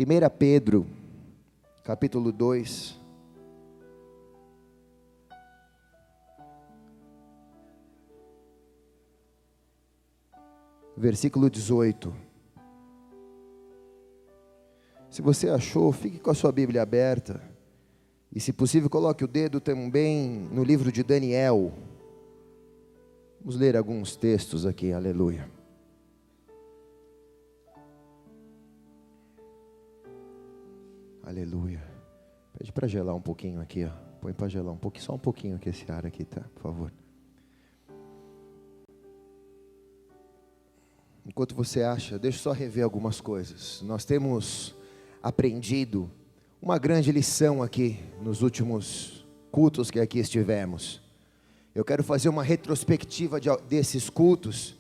1 Pedro, capítulo 2, versículo 18. Se você achou, fique com a sua Bíblia aberta, e se possível coloque o dedo também no livro de Daniel. Vamos ler alguns textos aqui, aleluia. Aleluia. Pede para gelar um pouquinho aqui, ó. Põe para gelar um pouquinho, só um pouquinho aqui esse ar aqui, tá? Por favor. Enquanto você acha, deixa eu só rever algumas coisas. Nós temos aprendido uma grande lição aqui nos últimos cultos que aqui estivemos. Eu quero fazer uma retrospectiva desses cultos,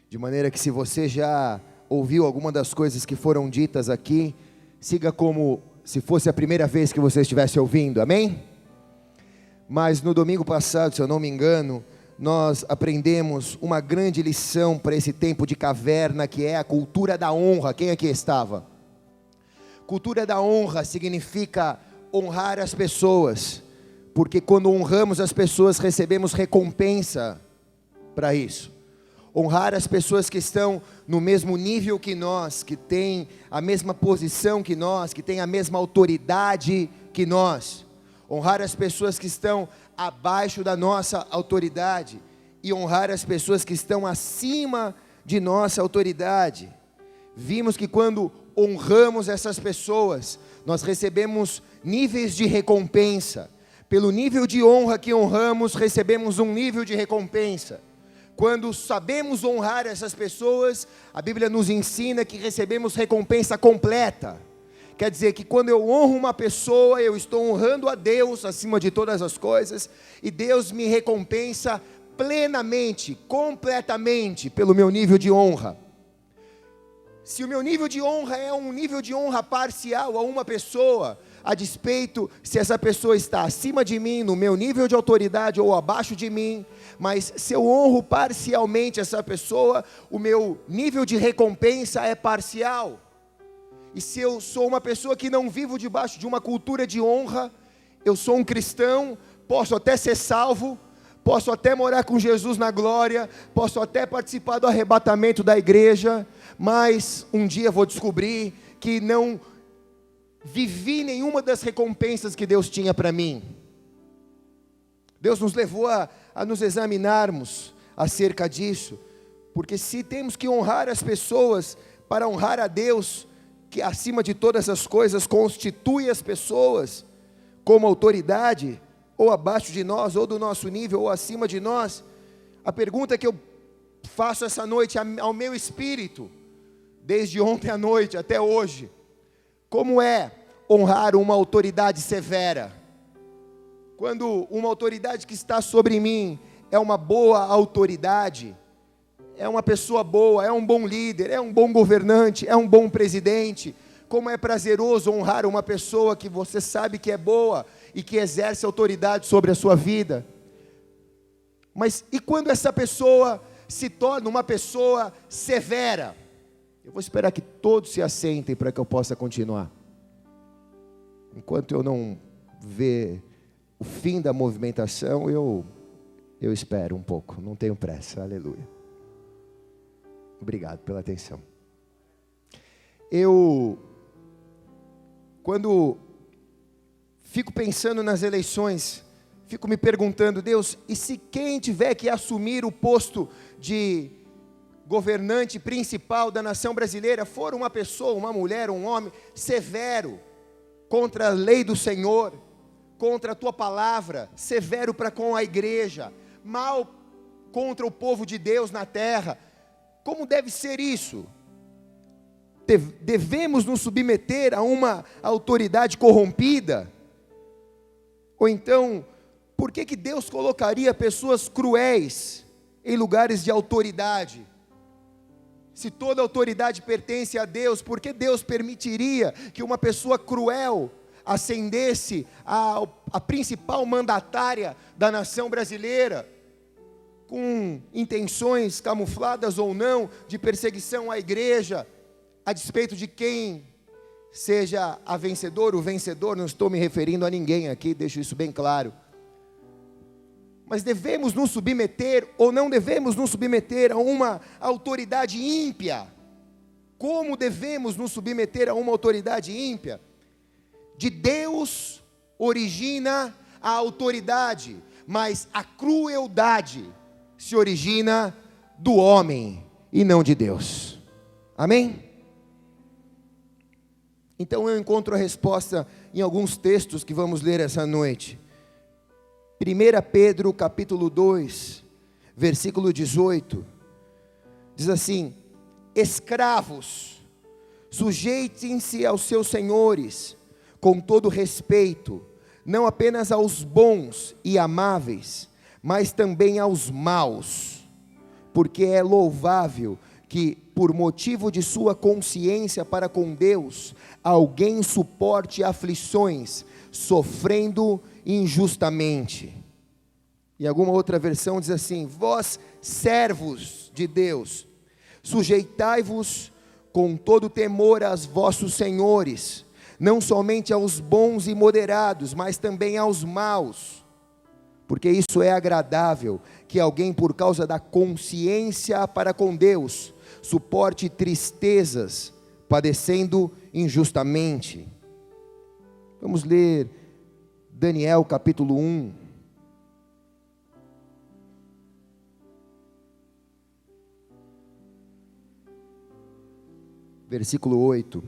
de maneira que se você já ouviu alguma das coisas que foram ditas aqui, siga como se fosse a primeira vez que você estivesse ouvindo, amém? Mas no domingo passado, se eu não me engano, nós aprendemos uma grande lição para esse tempo de caverna, que é a cultura da honra. Quem aqui estava? Cultura da honra significa honrar as pessoas, porque quando honramos as pessoas, recebemos recompensa para isso. Honrar as pessoas que estão no mesmo nível que nós, que têm a mesma posição que nós, que têm a mesma autoridade que nós. Honrar as pessoas que estão abaixo da nossa autoridade e honrar as pessoas que estão acima de nossa autoridade. Vimos que quando honramos essas pessoas, nós recebemos níveis de recompensa. Pelo nível de honra que honramos, recebemos um nível de recompensa. Quando sabemos honrar essas pessoas, a Bíblia nos ensina que recebemos recompensa completa. Quer dizer que quando eu honro uma pessoa, eu estou honrando a Deus acima de todas as coisas, e Deus me recompensa plenamente, completamente, pelo meu nível de honra. Se o meu nível de honra é um nível de honra parcial a uma pessoa, a despeito se essa pessoa está acima de mim, no meu nível de autoridade ou abaixo de mim, mas se eu honro parcialmente essa pessoa, o meu nível de recompensa é parcial. E se eu sou uma pessoa que não vivo debaixo de uma cultura de honra, eu sou um cristão, posso até ser salvo, posso até morar com Jesus na glória, posso até participar do arrebatamento da igreja, mas um dia vou descobrir que não vivi nenhuma das recompensas que Deus tinha para mim. Deus nos levou a nos examinarmos acerca disso, porque se temos que honrar as pessoas para honrar a Deus, que acima de todas as coisas constitui as pessoas como autoridade, ou abaixo de nós, ou do nosso nível, ou acima de nós, a pergunta que eu faço essa noite ao meu espírito, desde ontem à noite até hoje: como é honrar uma autoridade severa? Quando uma autoridade que está sobre mim é uma boa autoridade, é uma pessoa boa, é um bom líder, é um bom governante, é um bom presidente, como é prazeroso honrar uma pessoa que você sabe que é boa e que exerce autoridade sobre a sua vida. Mas e quando essa pessoa se torna uma pessoa severa? Eu vou esperar que todos se assentem para que eu possa continuar. Enquanto eu não ver o fim da movimentação, eu espero um pouco, não tenho pressa, aleluia. Obrigado pela atenção. Quando fico pensando nas eleições, fico me perguntando: Deus, e se quem tiver que assumir o posto de governante principal da nação brasileira for uma pessoa, uma mulher, um homem severo contra a lei do Senhor, contra a tua palavra, severo para com a igreja, mal contra o povo de Deus na terra, como deve ser isso? Devemos nos submeter a uma autoridade corrompida? Ou então, por que Deus colocaria pessoas cruéis em lugares de autoridade? Se toda autoridade pertence a Deus, por que Deus permitiria que uma pessoa cruel ascendesse a principal mandatária da nação brasileira, com intenções camufladas ou não, de perseguição à igreja, a despeito de quem seja a vencedora, o vencedor, não estou me referindo a ninguém aqui, deixo isso bem claro. Mas devemos nos submeter ou não devemos nos submeter a uma autoridade ímpia? Como devemos nos submeter a uma autoridade ímpia? De Deus origina a autoridade, mas a crueldade se origina do homem e não de Deus. Amém? Então eu encontro a resposta em alguns textos que vamos ler essa noite. 1 Pedro capítulo 2, versículo 18, diz assim: escravos, sujeitem-se aos seus senhores, com todo respeito, não apenas aos bons e amáveis, mas também aos maus, porque é louvável que, por motivo de sua consciência para com Deus, alguém suporte aflições, sofrendo injustamente. E alguma outra versão diz assim: vós, servos de Deus, sujeitai-vos com todo temor aos vossos senhores, não somente aos bons e moderados, mas também aos maus, porque isso é agradável, que alguém, por causa da consciência para com Deus, suporte tristezas, padecendo injustamente. Vamos ler Daniel capítulo 1. Versículo 8.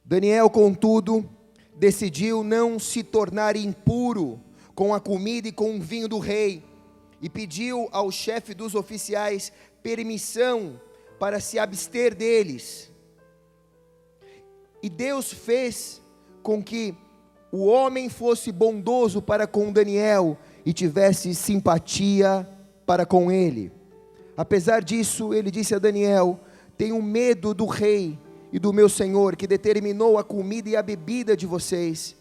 Daniel, contudo, decidiu não se tornar impuro com a comida e com o vinho do rei, e pediu ao chefe dos oficiais permissão para se abster deles. E Deus fez com que o homem fosse bondoso para com Daniel e tivesse simpatia para com ele. Apesar disso, ele disse a Daniel: tenho medo do rei e do meu senhor, que determinou a comida e a bebida de vocês.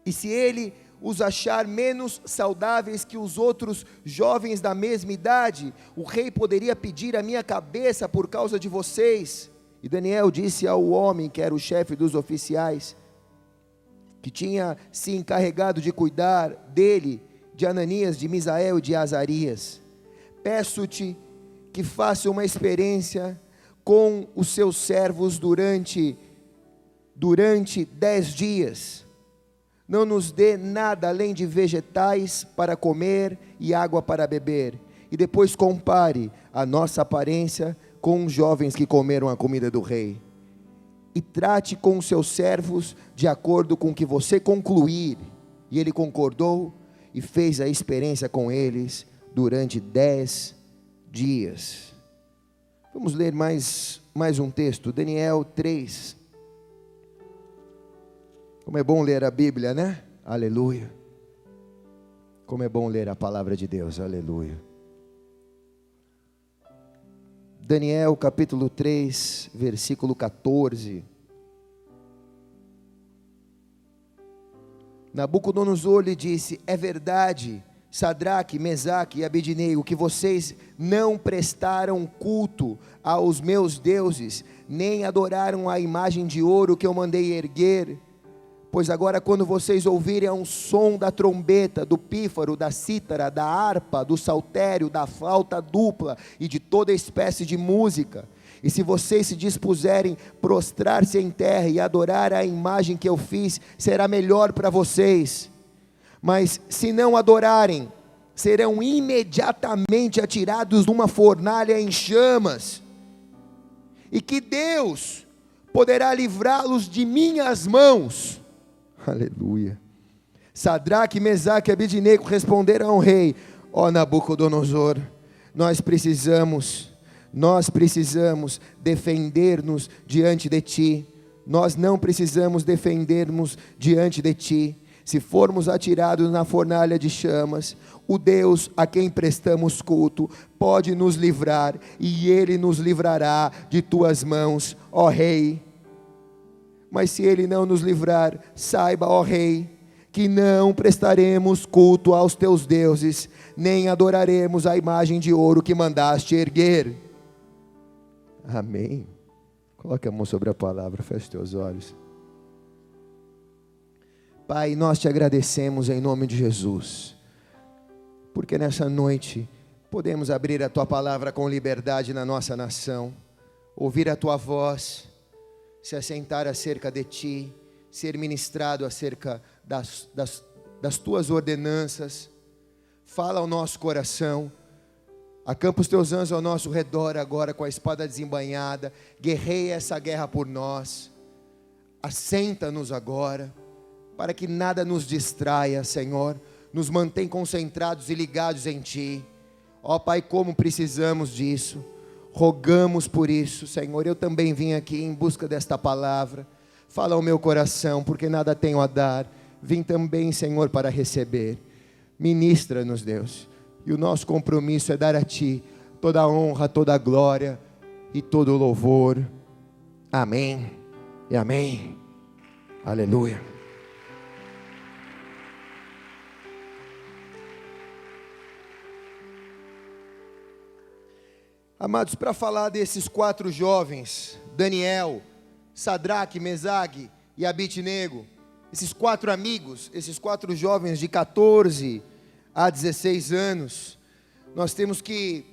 E se ele os achar menos saudáveis que os outros jovens da mesma idade, o rei poderia pedir a minha cabeça por causa de vocês. E Daniel disse ao homem, que era o chefe dos oficiais, que tinha se encarregado de cuidar dele, de Ananias, de Misael e de Azarias: peço-te que faça uma experiência com os seus servos durante 10 dias. Não nos dê nada além de vegetais para comer e água para beber. E depois compare a nossa aparência com os jovens que comeram a comida do rei. E trate com os seus servos de acordo com o que você concluir. E ele concordou e fez a experiência com eles durante 10 dias. Vamos ler mais um texto, Daniel 3. Como é bom ler a Bíblia, né? Aleluia. Como é bom ler a palavra de Deus, aleluia. Daniel capítulo 3, versículo 14. Nabucodonosor lhe disse: é verdade, Sadraque, Mesaque e Abednego, que vocês não prestaram culto aos meus deuses, nem adoraram a imagem de ouro que eu mandei erguer. Pois agora, quando vocês ouvirem o som da trombeta, do pífaro, da cítara, da harpa, do saltério, da flauta dupla e de toda espécie de música, e se vocês se dispuserem prostrar-se em terra e adorar a imagem que eu fiz, será melhor para vocês. Mas se não adorarem, serão imediatamente atirados numa fornalha em chamas, e que Deus poderá livrá-los de minhas mãos. Aleluia. Sadraque, Mesaque e Abednego responderam ao rei: ó Nabucodonosor, nós precisamos defender-nos diante de ti. Nós não precisamos defender-nos diante de ti. Se formos atirados na fornalha de chamas, o Deus a quem prestamos culto pode nos livrar, e Ele nos livrará de tuas mãos, ó Rei. Mas se Ele não nos livrar, saiba, ó Rei, que não prestaremos culto aos teus deuses, nem adoraremos a imagem de ouro que mandaste erguer. Amém. Coloque a mão sobre a palavra, feche teus olhos. Pai, nós te agradecemos em nome de Jesus, porque nessa noite podemos abrir a tua palavra com liberdade na nossa nação, ouvir a tua voz, se assentar acerca de ti, ser ministrado acerca das tuas ordenanças. Fala ao nosso coração, acampa os teus anjos ao nosso redor agora com a espada desembainhada, guerreia essa guerra por nós, assenta-nos agora, para que nada nos distraia, Senhor, nos mantém concentrados e ligados em Ti. Ó Pai, como precisamos disso, rogamos por isso, Senhor. Eu também vim aqui em busca desta palavra, fala ao meu coração, porque nada tenho a dar, vim também, Senhor, para receber. Ministra-nos, Deus, e o nosso compromisso é dar a Ti toda a honra, toda a glória e todo o louvor. Amém e amém. Aleluia. Amados, para falar desses 4 jovens, Daniel, Sadraque, Mesague e Abidnego, esses 4 amigos, esses 4 jovens de 14 a 16 anos, nós temos que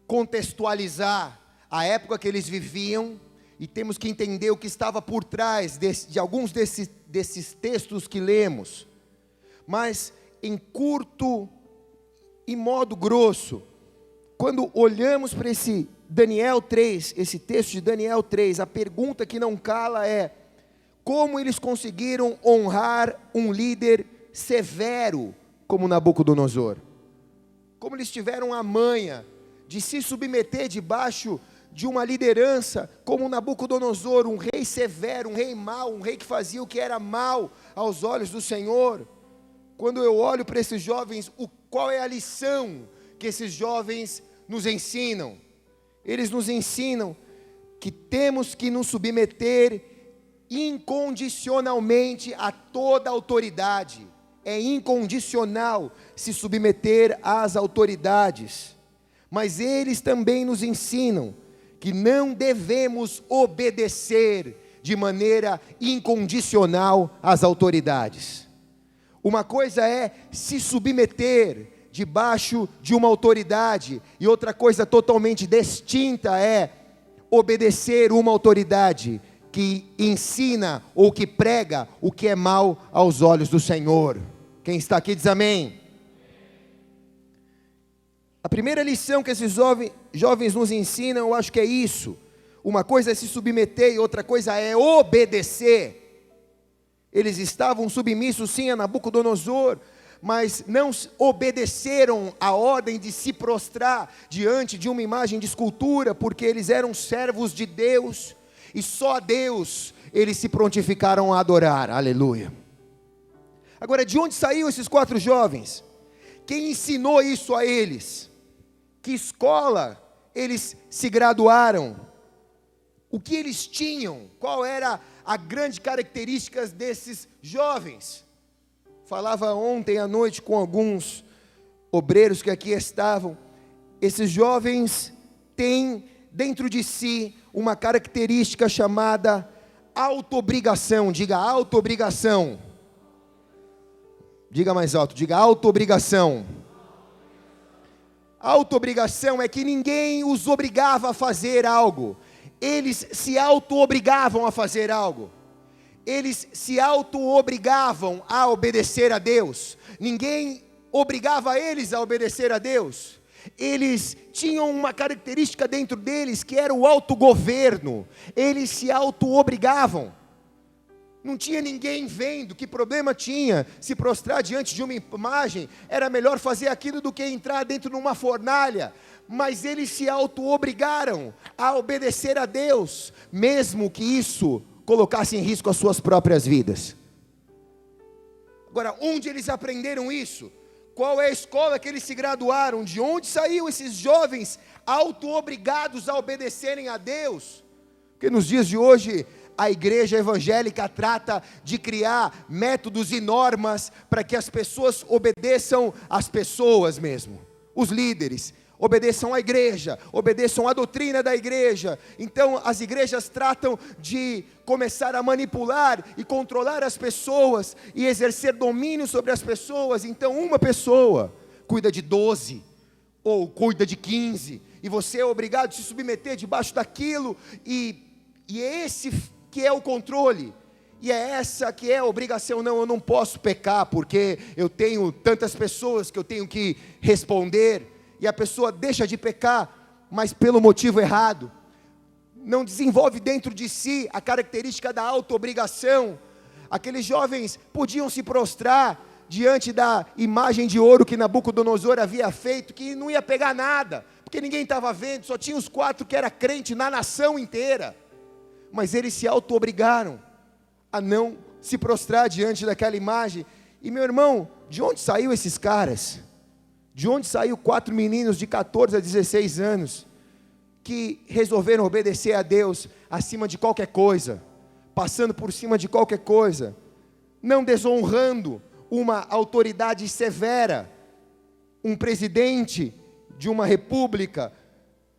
contextualizar a época que eles viviam e temos que entender o que estava por trás de alguns desses textos que lemos. Mas em curto e modo grosso, quando olhamos para esse Daniel 3, esse texto de Daniel 3, a pergunta que não cala é: como eles conseguiram honrar um líder severo como Nabucodonosor? Como eles tiveram a manha de se submeter debaixo de uma liderança como Nabucodonosor, um rei severo, um rei mau, um rei que fazia o que era mal aos olhos do Senhor? Quando eu olho para esses jovens, qual é a lição que esses jovens nos ensinam? Eles nos ensinam que temos que nos submeter incondicionalmente a toda autoridade. É incondicional se submeter às autoridades. Mas eles também nos ensinam que não devemos obedecer de maneira incondicional às autoridades. Uma coisa é se submeter debaixo de uma autoridade, e outra coisa totalmente distinta é obedecer uma autoridade que ensina ou que prega o que é mal aos olhos do Senhor. Quem está aqui diz amém. A primeira lição que esses jovens nos ensinam, eu acho que é isso. Uma coisa é se submeter e outra coisa é obedecer. Eles estavam submissos sim a Nabucodonosor, mas não obedeceram a ordem de se prostrar diante de uma imagem de escultura, porque eles eram servos de Deus, e só a Deus eles se prontificaram a adorar. Aleluia. Agora, de onde saíram esses 4 jovens? Quem ensinou isso a eles? Que escola eles se graduaram? O que eles tinham? Qual era a grande característica desses jovens? Falava ontem à noite com alguns obreiros que aqui estavam. Esses jovens têm dentro de si uma característica chamada autoobrigação. Diga autoobrigação. Diga mais alto, diga autoobrigação. Autoobrigação é que ninguém os obrigava a fazer algo. Eles se auto-obrigavam a fazer algo. Eles se auto-obrigavam a obedecer a Deus. Ninguém obrigava eles a obedecer a Deus. Eles tinham uma característica dentro deles que era o autogoverno. Eles se auto-obrigavam. Não tinha ninguém vendo. Que problema tinha se prostrar diante de uma imagem? Era melhor fazer aquilo do que entrar dentro de uma fornalha. Mas eles se auto-obrigaram a obedecer a Deus, mesmo que isso colocasse em risco as suas próprias vidas. Agora, onde eles aprenderam isso? Qual é a escola que eles se graduaram? De onde saíram esses jovens auto-obrigados a obedecerem a Deus? Porque nos dias de hoje, a igreja evangélica trata de criar métodos e normas para que as pessoas obedeçam às pessoas mesmo, os líderes. obedeçam à igreja, obedeçam à doutrina da igreja. Então as igrejas tratam de começar a manipular e controlar as pessoas e exercer domínio sobre as pessoas. Então uma pessoa cuida de 12 ou cuida de 15 e você é obrigado a se submeter debaixo daquilo, e é esse que é o controle. E é essa que é a obrigação. Não, eu não posso pecar porque eu tenho tantas pessoas que eu tenho que responder. E a pessoa deixa de pecar, mas pelo motivo errado. Não desenvolve dentro de si a característica da auto-obrigação. Aqueles jovens podiam se prostrar diante da imagem de ouro que Nabucodonosor havia feito, que não ia pegar nada, porque ninguém estava vendo, só tinha os 4 que era crente na nação inteira. Mas eles se auto-obrigaram a não se prostrar diante daquela imagem. E meu irmão, de onde saiu esses caras? De onde saiu 4 meninos de 14 a 16 anos, que resolveram obedecer a Deus acima de qualquer coisa, passando por cima de qualquer coisa, não desonrando uma autoridade severa, um presidente de uma república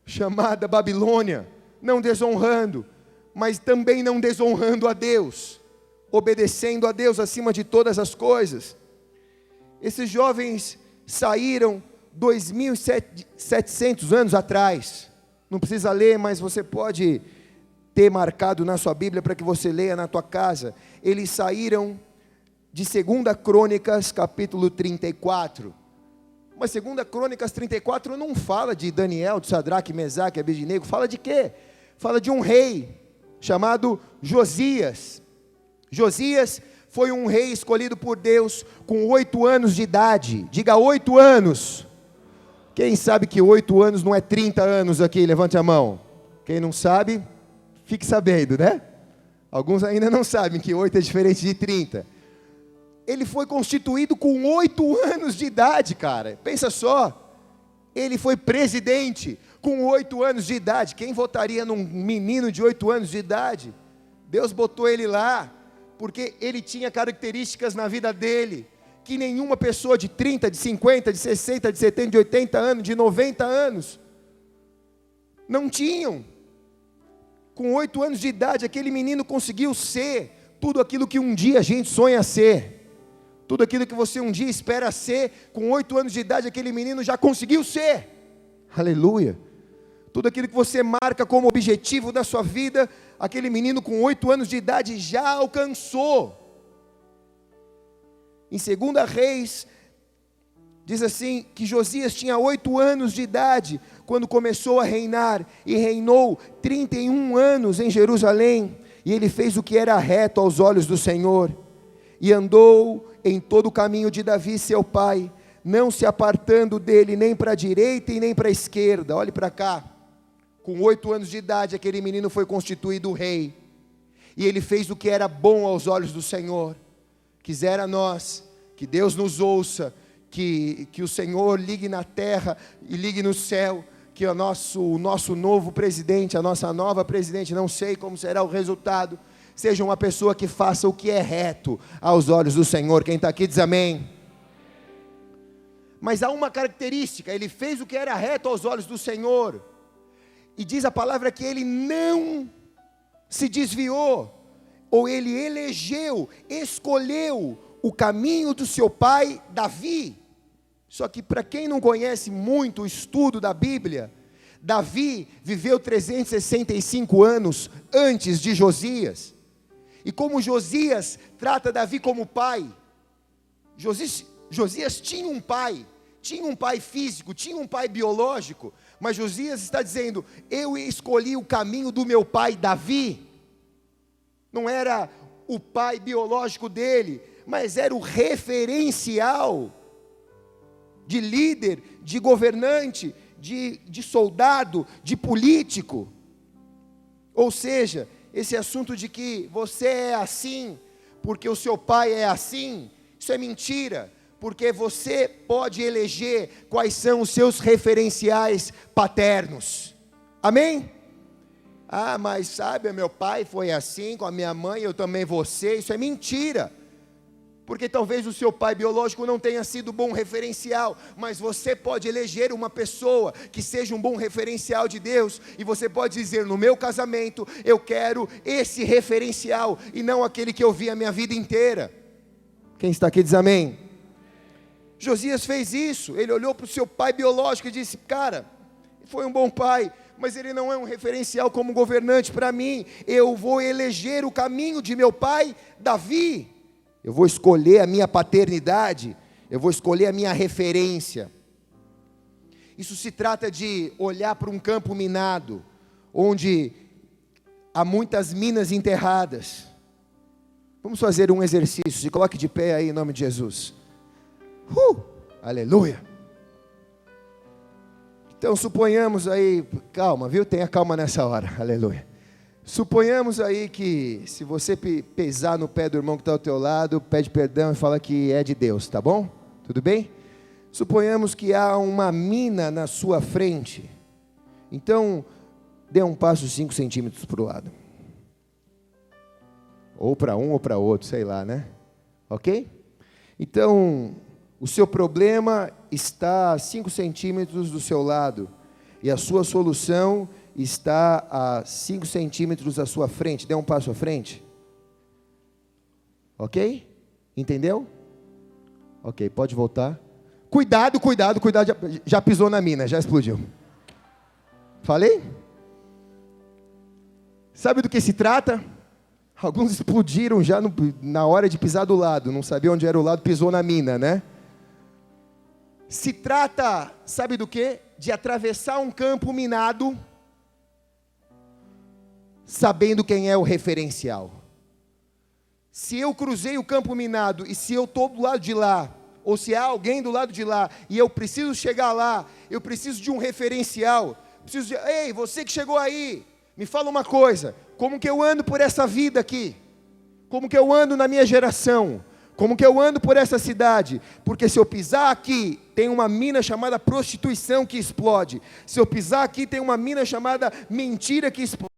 chamada Babilônia, não desonrando, mas também não desonrando a Deus, obedecendo a Deus acima de todas as coisas. Esses jovens saíram 2.700 anos atrás. Não precisa ler, mas você pode ter marcado na sua Bíblia para que você leia na tua casa. Eles saíram de 2 Crônicas, capítulo 34. Mas 2 Crônicas 34 não fala de Daniel, de Sadraque, Mesaque, Abednego. Fala de quê? Fala de um rei chamado Josias. Josias foi um rei escolhido por Deus com 8 anos de idade. Diga 8 anos. Quem sabe que 8 anos não é 30 anos aqui? Levante a mão. Quem não sabe, fique sabendo, né? Alguns ainda não sabem que 8 é diferente de 30. Ele foi constituído com 8 anos de idade, cara. Pensa só. Ele foi presidente com 8 anos de idade. Quem votaria num menino de 8 anos de idade? Deus botou ele lá porque ele tinha características na vida dele que nenhuma pessoa de 30, de 50, de 60, de 70, de 80 anos, de 90 anos não tinham. Com 8 anos de idade, aquele menino conseguiu ser tudo aquilo que um dia a gente sonha ser. Tudo aquilo que você um dia espera ser, com 8 anos de idade, aquele menino já conseguiu ser. Aleluia. Tudo aquilo que você marca como objetivo da sua vida, aquele menino com 8 anos de idade já alcançou. Em 2 Reis, diz assim, que Josias tinha 8 anos de idade, quando começou a reinar, e reinou 31 anos em Jerusalém, e ele fez o que era reto aos olhos do Senhor, e andou em todo o caminho de Davi seu pai, não se apartando dele nem para a direita e nem para a esquerda. Olhe para cá, com 8 anos de idade aquele menino foi constituído rei, e ele fez o que era bom aos olhos do Senhor. Quisera nós, que Deus nos ouça, que o Senhor ligue na terra e ligue no céu, que o nosso novo presidente, a nossa nova presidente, não sei como será o resultado, seja uma pessoa que faça o que é reto aos olhos do Senhor. Quem está aqui diz amém. Mas há uma característica, ele fez o que era reto aos olhos do Senhor, e diz a palavra que ele não se desviou, ou ele elegeu, escolheu o caminho do seu pai Davi. Só que para quem não conhece muito o estudo da Bíblia, Davi viveu 365 anos antes de Josias. E como Josias trata Davi como pai, Josias tinha um pai físico, tinha um pai biológico, mas Josias está dizendo, eu escolhi o caminho do meu pai Davi. Não era o pai biológico dele, mas era o referencial de líder, de governante, de soldado, de político. Ou seja, esse assunto de que você é assim, porque o seu pai é assim, isso é mentira, porque você pode eleger quais são os seus referenciais paternos. Amém? Ah, mas sabe, meu pai foi assim, com a minha mãe, eu também vou ser. Isso é mentira. Porque talvez o seu pai biológico não tenha sido bom referencial, mas você pode eleger uma pessoa que seja um bom referencial de Deus, e você pode dizer: no meu casamento eu quero esse referencial, e não aquele que eu vi a minha vida inteira. Quem está aqui diz amém. Josias fez isso, ele olhou para o seu pai biológico e disse: cara, foi um bom pai, mas ele não é um referencial como governante para mim. Eu vou eleger o caminho de meu pai Davi, eu vou escolher a minha paternidade, eu vou escolher a minha referência. Isso se trata de olhar para um campo minado, onde há muitas minas enterradas. Vamos fazer um exercício, se coloque de pé aí em nome de Jesus. Aleluia. Então suponhamos aí, calma, viu? Tenha calma nessa hora, aleluia. Suponhamos aí que se você pesar no pé do irmão que está ao teu lado, pede perdão e fala que é de Deus, tá bom? Tudo bem? Suponhamos que há uma mina na sua frente, então dê um passo 5 centímetros para o lado. Ou para um ou para outro, sei lá, né? Ok? Então, o seu problema está a 5 centímetros do seu lado, e a sua solução está a 5 centímetros à sua frente. Dê um passo à frente. Ok? Entendeu? Ok, pode voltar. Cuidado, cuidado, cuidado, já pisou na mina, já explodiu. Falei? Sabe do que se trata? Alguns explodiram já na hora de pisar do lado, não sabia onde era o lado, pisou na mina, né? Se trata, sabe do que? De atravessar um campo minado, sabendo quem é o referencial. Se eu cruzei o campo minado, e se eu estou do lado de lá, ou se há alguém do lado de lá, e eu preciso chegar lá, eu preciso de um referencial, ei, você que chegou aí, me fala uma coisa, como que eu ando por essa vida aqui? Como que eu ando na minha geração? Como que eu ando por essa cidade? Porque se eu pisar aqui, tem uma mina chamada prostituição que explode. Se eu pisar aqui, tem uma mina chamada mentira que explode.